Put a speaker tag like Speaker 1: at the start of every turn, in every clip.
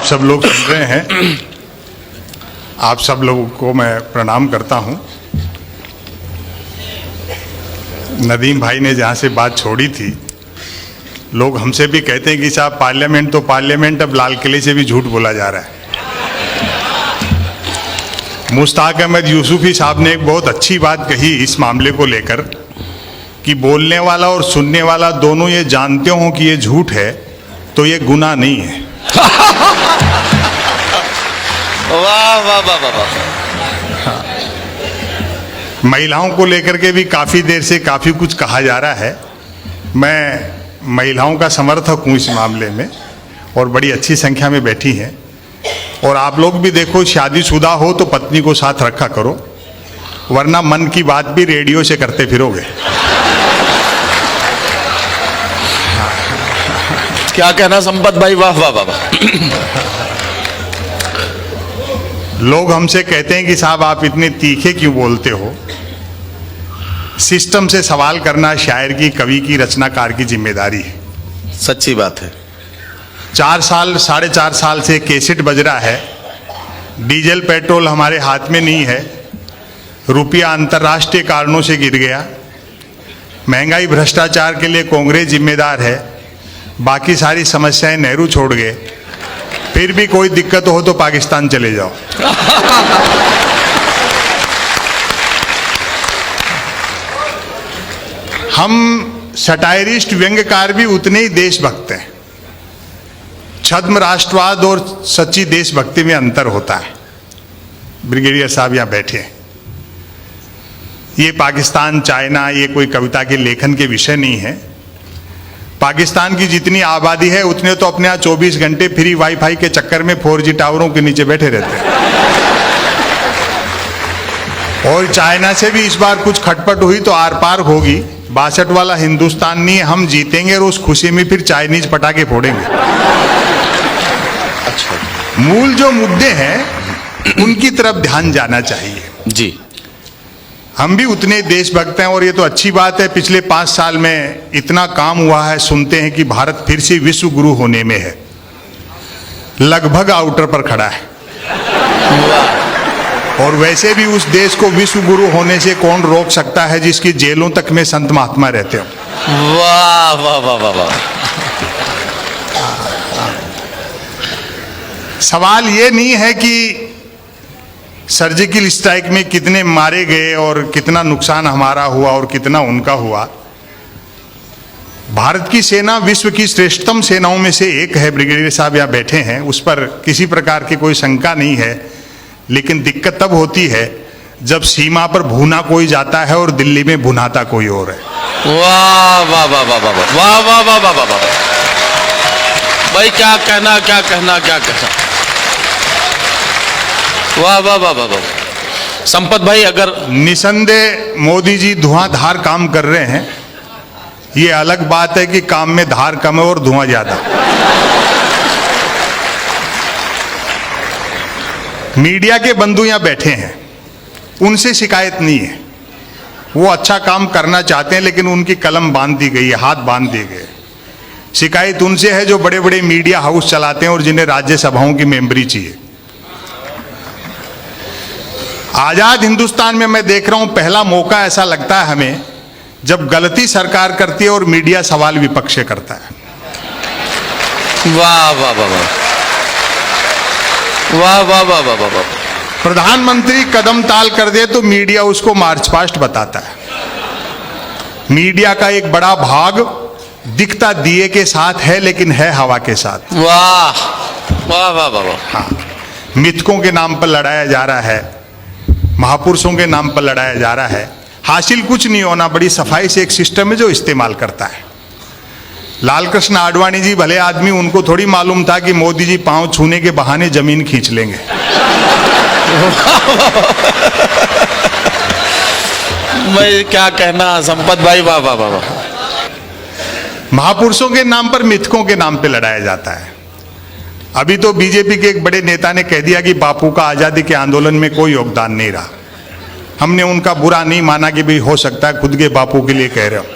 Speaker 1: सब लोग सुन रहे हैं, आप सब लोगों को मैं प्रणाम करता हूं। नदीम भाई ने जहां से बात छोड़ी थी, लोग हमसे भी कहते हैं कि साहब पार्लियामेंट तो पार्लियामेंट, अब लाल किले से भी झूठ बोला जा रहा है। मुश्ताक अहमद यूसुफी साहब ने एक बहुत अच्छी बात कही इस मामले को लेकर कि बोलने वाला और सुनने वाला दोनों ये जानते हो कि ये झूठ है तो ये गुनाह नहीं है।
Speaker 2: वाह वाह वाह वाह।
Speaker 1: महिलाओं को लेकर के भी काफ़ी देर से काफ़ी कुछ कहा जा रहा है। मैं महिलाओं का समर्थक हूँ इस मामले में, और बड़ी अच्छी संख्या में बैठी हैं। और आप लोग भी देखो, शादीशुदा हो तो पत्नी को साथ रखा करो, वरना मन की बात भी रेडियो से करते फिरोगे।
Speaker 2: क्या कहना संपत भाई, वाह वाह वाह।
Speaker 1: लोग हमसे कहते हैं कि साहब आप इतने तीखे क्यों बोलते हो। सिस्टम से सवाल करना शायर की, कवि की, रचनाकार की जिम्मेदारी है।
Speaker 2: सच्ची बात है।
Speaker 1: 4 साल 4.5 साल से कैसेट बज रहा है, डीजल पेट्रोल हमारे हाथ में नहीं है, रुपया अंतर्राष्ट्रीय कारणों से गिर गया, महंगाई भ्रष्टाचार के लिए कांग्रेस जिम्मेदार है, बाकी सारी समस्याएं नेहरू छोड़ गए, फिर भी कोई दिक्कत हो तो पाकिस्तान चले जाओ। हम सटायरिस्ट व्यंग्यकार भी उतने ही देशभक्त हैं। छद्म राष्ट्रवाद और सच्ची देशभक्ति में अंतर होता है। ब्रिगेडियर साहब यहाँ बैठे हैं। ये पाकिस्तान, चाइना, ये कोई कविता के लेखन के विषय नहीं है। पाकिस्तान की जितनी आबादी है उतने तो अपने यहाँ 24 घंटे फ्री वाईफाई के चक्कर में 4G टावरों के नीचे बैठे रहते हैं। और चाइना से भी इस बार कुछ खटपट हुई तो आर पार होगी। 62 वाला हिंदुस्तान नहीं है, हम जीतेंगे और उस खुशी में फिर चाइनीज पटाखे फोड़ेंगे।
Speaker 2: अच्छा,
Speaker 1: मूल जो मुद्दे हैं उनकी तरफ ध्यान जाना चाहिए
Speaker 2: जी।
Speaker 1: हम भी उतने देशभक्त हैं, और ये तो अच्छी बात है। पिछले 5 साल में इतना काम हुआ है, सुनते हैं कि भारत फिर से विश्व गुरु होने में है, लगभग आउटर पर खड़ा है। और वैसे भी उस देश को विश्व गुरु होने से कौन रोक सकता है जिसकी जेलों तक में संत महात्मा रहते हो।
Speaker 2: वाह वाह वाह वाह वाह।
Speaker 1: सवाल ये नहीं है कि सर्जिकल स्ट्राइक में कितने मारे गए और कितना नुकसान हमारा हुआ और कितना उनका हुआ। भारत की सेना विश्व की श्रेष्ठतम सेनाओं में से एक है। ब्रिगेडियर साहब यहाँ बैठे हैं, उस पर किसी प्रकार की कोई शंका नहीं है। लेकिन दिक्कत तब होती है जब सीमा पर भूना कोई जाता है और दिल्ली में भुनाता कोई और है।
Speaker 2: वाह वाह वाह वाह वाह वाह वाह वाह वाह वाह वाह। भाई क्या कहना, क्या कहना, क्या कहना। वाह वाह वाह वाह वाह। संपत भाई, अगर
Speaker 1: निसंदेह मोदी जी धुआंधार काम कर रहे हैं। ये अलग बात है कि काम में धार कम है और धुआं ज्यादा। मीडिया के बंधु यहां बैठे हैं, उनसे शिकायत नहीं है। वो अच्छा काम करना चाहते हैं, लेकिन उनकी कलम बांध दी गई है, हाथ बांध दिए गए। शिकायत उनसे है जो बड़े बड़े मीडिया हाउस चलाते हैं और जिन्हें राज्यसभाओं की मेंबरी चाहिए। आजाद हिंदुस्तान में मैं देख रहा हूं, पहला मौका ऐसा लगता है हमें जब गलती सरकार करती है और मीडिया सवाल विपक्ष से करता है।
Speaker 2: वाह वाह वाह वाह वाह वाह वाह वाह वाह वाह।
Speaker 1: प्रधानमंत्री कदम ताल कर दे तो मीडिया उसको मार्च पास्ट बताता है। मीडिया का एक बड़ा भाग दिखता दिए के साथ है, लेकिन है हवा के साथ।
Speaker 2: वाह वाह वाह वाह वाह।
Speaker 1: हाँ, मिथकों के नाम पर लड़ाया जा रहा है, महापुरुषों के नाम पर लड़ाया जा रहा है। हासिल कुछ नहीं होना। बड़ी सफाई से एक सिस्टम है जो इस्तेमाल करता है। लाल कृष्ण आडवाणी जी भले आदमी, उनको थोड़ी मालूम था कि मोदी जी पांव छूने के बहाने जमीन खींच लेंगे।
Speaker 2: मैं क्या कहना संपत भाई, वाह वाह वाह वाह।
Speaker 1: महापुरुषों के नाम पर मिथकों के नाम पे लड़ाया जाता है। अभी तो बीजेपी के एक बड़े नेता ने कह दिया कि बापू का आजादी के आंदोलन में कोई योगदान नहीं रहा। हमने उनका बुरा नहीं माना कि भाई हो सकता है खुद के बापू के लिए कह रहे हो।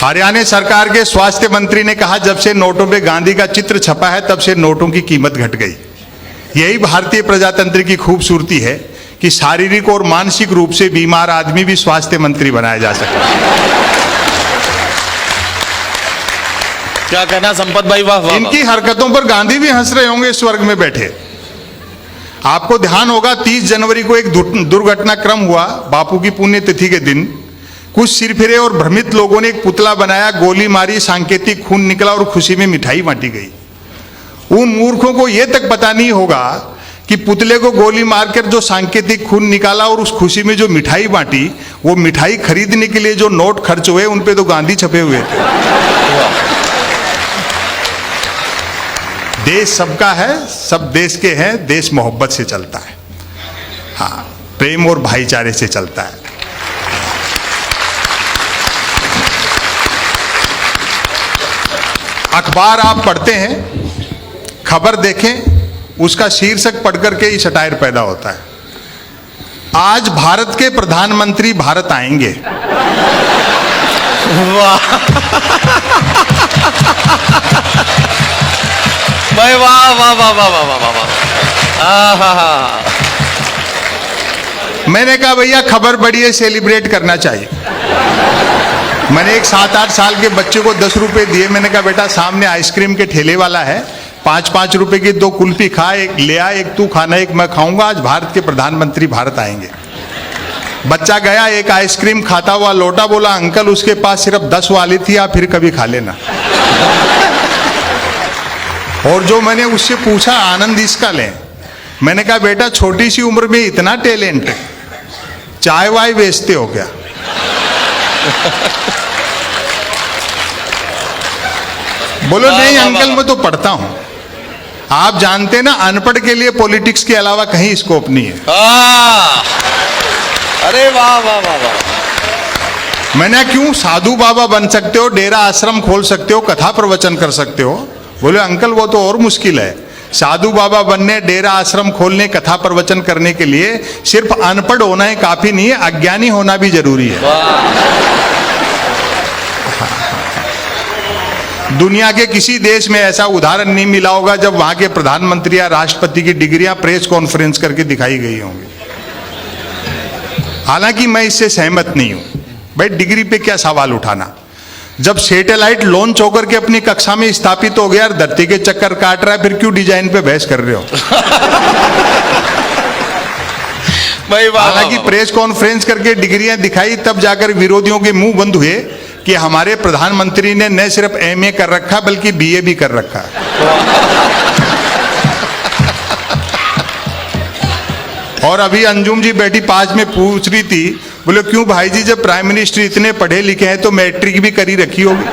Speaker 1: हरियाणा सरकार के स्वास्थ्य मंत्री ने कहा, जब से नोटों पे गांधी का चित्र छपा है तब से नोटों की कीमत घट गई। यही भारतीय प्रजातंत्र की खूबसूरती है कि शारीरिक और मानसिक रूप से बीमार आदमी भी स्वास्थ्य मंत्री बनाया जा सकता है।
Speaker 2: क्या कहना संपत भाई, वाह वाह।
Speaker 1: इनकी हरकतों पर गांधी भी हंस रहे होंगे स्वर्ग में बैठे। आपको ध्यान होगा 30 जनवरी को एक दुर्घटनाक्रम हुआ बापू की पुण्यतिथि के दिन। कुछ सिरफिरे और भ्रमित लोगों ने एक पुतला बनाया, गोली मारी, सांकेतिक खून निकला और खुशी में मिठाई बांटी गई। उन मूर्खों को यह तक पता नहीं होगा कि पुतले को गोली मारकर जो सांकेतिक खून निकाला और उस खुशी में जो मिठाई बांटी, वो मिठाई खरीदने के लिए जो नोट खर्च हुए उन पे तो गांधी छपे हुए थे। देश सबका है, सब देश के हैं, देश मोहब्बत से चलता है, हाँ, प्रेम और भाईचारे से चलता है। अखबार आप पढ़ते हैं, खबर देखें, उसका शीर्षक पढ़कर के ही सटायर पैदा होता है। आज भारत के प्रधानमंत्री भारत आएंगे।
Speaker 2: वाह भाई, वाह वाह वाह वाह वाह वाह वाह।
Speaker 1: मैंने कहा भैया खबर बड़ी है, सेलिब्रेट करना चाहिए। मैंने एक 7-8 साल के बच्चे को 10 रुपए दिए। मैंने कहा बेटा सामने आइसक्रीम के ठेले वाला है, 5-5 रुपए की 2 कुल्फी खा, एक ले आ, एक तू खाना, एक मैं खाऊंगा। आज भारत के प्रधानमंत्री भारत आएंगे। बच्चा गया, एक आइसक्रीम खाता हुआ लौटा, बोला अंकल उसके पास सिर्फ 10 वाली थी, आप फिर कभी खा लेना। और जो मैंने उससे पूछा आनंद इसका लें, मैंने कहा बेटा छोटी सी उम्र में इतना टैलेंट, चाय वाय बेचते हो क्या? बोलो नहीं अंकल मैं तो पढ़ता हूं। आप जानते ना अनपढ़ के लिए पॉलिटिक्स के अलावा कहीं स्कोप नहीं है।
Speaker 2: अरे वाह वाह वाह वाह।
Speaker 1: मैंने क्यों, साधु बाबा बन सकते हो, डेरा आश्रम खोल सकते हो, कथा प्रवचन कर सकते हो। बोले अंकल वो तो और मुश्किल है। साधु बाबा बनने, डेरा आश्रम खोलने, कथा प्रवचन करने के लिए सिर्फ अनपढ़ होना ही काफी नहीं है, अज्ञानी होना भी जरूरी है। दुनिया के किसी देश में ऐसा उदाहरण नहीं मिला होगा जब वहां के प्रधानमंत्री या राष्ट्रपति की डिग्रियां प्रेस कॉन्फ्रेंस करके दिखाई गई होंगी। हालांकि मैं इससे सहमत नहीं हूं। भाई डिग्री पे क्या सवाल उठाना, जब सैटेलाइट लॉन्च होकर के अपनी कक्षा में स्थापित हो गया, धरती के चक्कर काट रहा है, फिर क्यों डिजाइन पे बहस कर रहे हो? हालांकि प्रेस कॉन्फ्रेंस करके डिग्रियां दिखाई, तब जाकर विरोधियों के मुंह बंद हुए कि हमारे प्रधानमंत्री ने न सिर्फ एमए कर रखा बल्कि बीए भी कर रखा। और अभी अंजुम जी बैठी पास में पूछ रही थी, बोले क्यों भाई जी जब प्राइम मिनिस्टर इतने पढ़े लिखे हैं तो मैट्रिक भी करी रखी होगी।